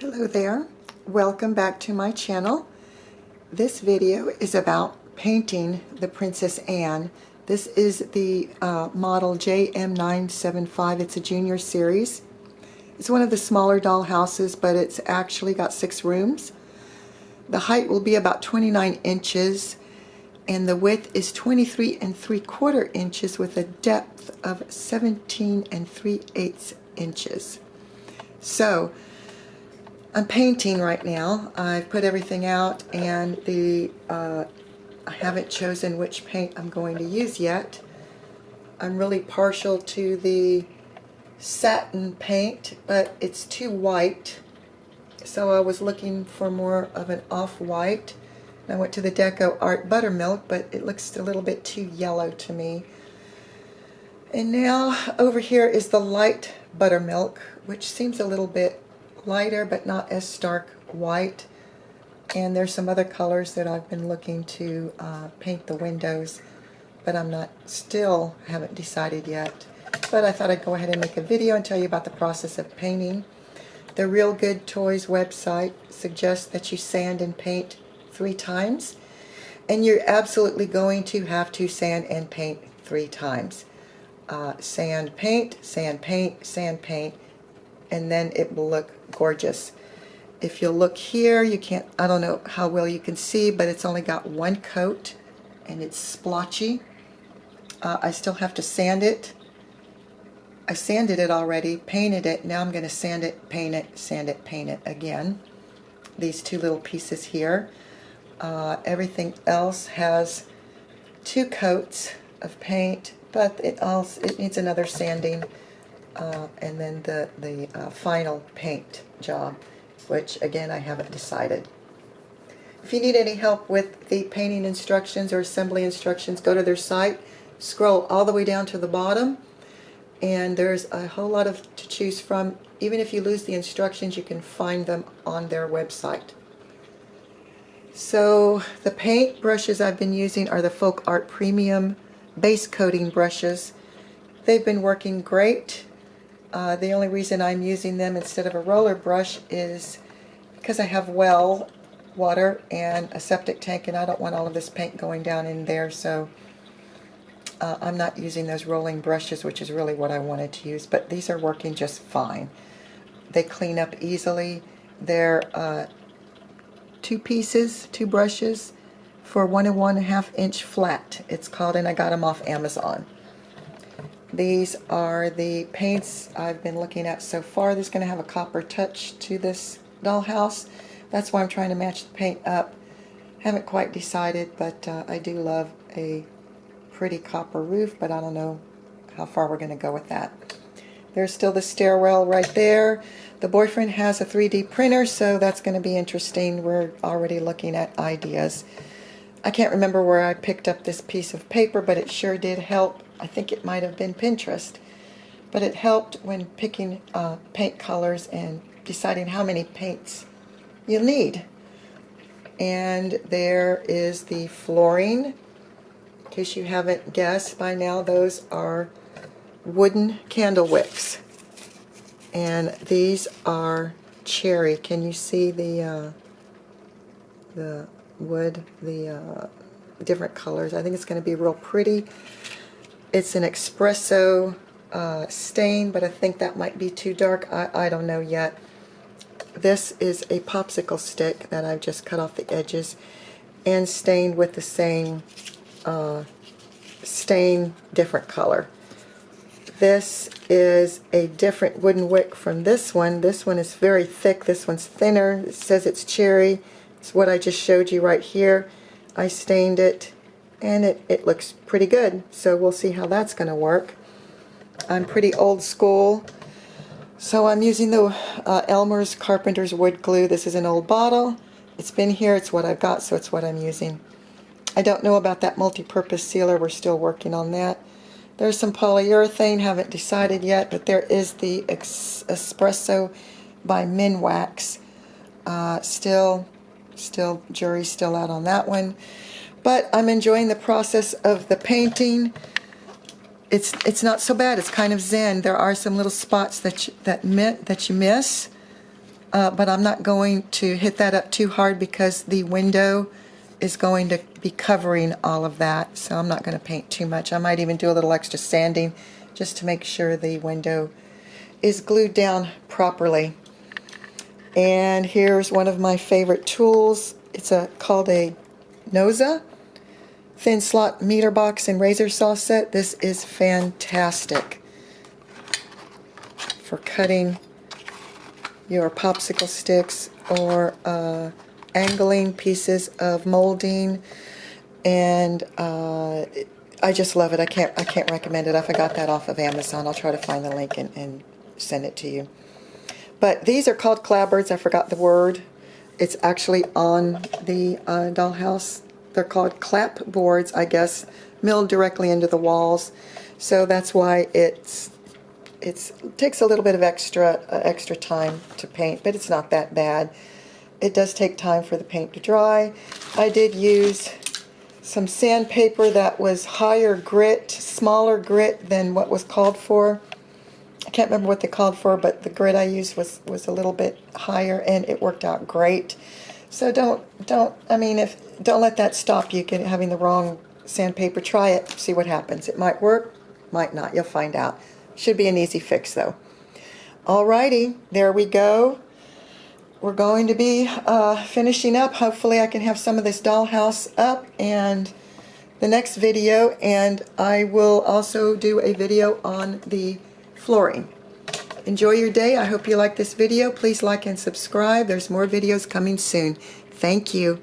Hello there, welcome back to my channel. This video is about painting the Princess Anne. This is the model JM975. It's a junior series. It's one of the smaller doll houses, but it's actually got 6 rooms. The height will be about 29 inches and the width is 23 3/4 inches with a depth of 17 3/8 inches. So I'm painting right now. I've put everything out, and I haven't chosen which paint I'm going to use yet. I'm really partial to the satin paint, but it's too white, so I was looking for more of an off-white. I went to the Deco Art Buttermilk, but it looks a little bit too yellow to me. And now over here is the light Buttermilk, which seems a little bit lighter but not as stark white. And there's some other colors that I've been looking to paint the windows, but still haven't decided yet. But I thought I'd go ahead and make a video and tell you about the process of painting. The Real Good Toys website suggests that you sand and paint 3 times, and you're absolutely going to have to sand and paint 3 times. Sand, paint, sand, paint, sand, paint, and then it will look gorgeous. If you'll look here, I don't know how well you can see, but it's only got 1 coat and it's splotchy. I still have to sand it. I sanded it already, painted it. Now I'm going to sand it, paint it, sand it, paint it again. These 2 little pieces here. Everything else has 2 coats of paint, but it needs another sanding. And then the final paint job, which again I haven't decided. If you need any help with the painting instructions or assembly instructions, go to their site, scroll all the way down to the bottom, and there's a whole lot to choose from. Even if you lose the instructions, you can find them on their website. So the paint brushes I've been using are the Folk Art Premium base coating brushes. They've been working great. The only reason I'm using them instead of a roller brush is because I have well water and a septic tank, and I don't want all of this paint going down in there, so I'm not using those rolling brushes, which is really what I wanted to use, but these are working just fine. They clean up easily. They're 2 brushes for 1 1/2 inch flat, it's called, and I got them off Amazon. These are the paints I've been looking at so far. This is going to have a copper touch to this dollhouse. That's why I'm trying to match the paint up. Haven't quite decided, but I do love a pretty copper roof, but I don't know how far we're going to go with that. There's still the stairwell right there. The boyfriend has a 3D printer, so that's going to be interesting. We're already looking at ideas. I can't remember where I picked up this piece of paper, but it sure did help. I think it might have been Pinterest, but it helped when picking paint colors and deciding how many paints you'll need. And there is the flooring. In case you haven't guessed by now, those are wooden candle wicks, and these are cherry. Can you see the wood, the different colors? I think it's going to be real pretty. It's an espresso stain, but I think that might be too dark. I don't know yet. This is a popsicle stick that I've just cut off the edges and stained with the same stain, different color. This is a different wooden wick from this one. This one is very thick. This one's thinner. It says it's cherry. It's what I just showed you right here. I stained it, and it looks pretty good, so we'll see how that's going to work. I'm pretty old school, so I'm using the Elmer's Carpenter's wood glue. This is an old bottle. It's been here, it's what I've got, so it's what I'm using. I don't know about that multi-purpose sealer. We're still working on that. There's some polyurethane, haven't decided yet, but there is the Espresso by Minwax. Jury's still out on that one. But I'm enjoying the process of the painting. It's not so bad. It's kind of zen. There are some little spots that you miss, but I'm not going to hit that up too hard because the window is going to be covering all of that, so I'm not going to paint too much. I might even do a little extra sanding just to make sure the window is glued down properly. And here's one of my favorite tools. It's called a Noza thin slot meter box and razor saw set. This is fantastic for cutting your popsicle sticks or angling pieces of molding, and I just love it. I can't recommend it. I got that off of Amazon. I'll try to find the link and send it to you. But these are called clapboards. I forgot the word. It's actually on the Dollhouse. They're called clapboards, I guess, milled directly into the walls. So that's why it takes a little bit of extra time to paint, but it's not that bad. It does take time for the paint to dry. I did use some sandpaper that was higher grit, smaller grit than what was called for. I can't remember what they called for, but the grit I used was a little bit higher, and it worked out great. So don't let that stop you having the wrong sandpaper. Try it, see what happens. It might work, might not. You'll find out. Should be an easy fix though. Alrighty, there we go. We're going to be finishing up. Hopefully I can have some of this Dollhouse up and the next video, and I will also do a video on the flooring. Enjoy your day. I hope you like this video. Please like and subscribe. There's more videos coming soon. Thank you.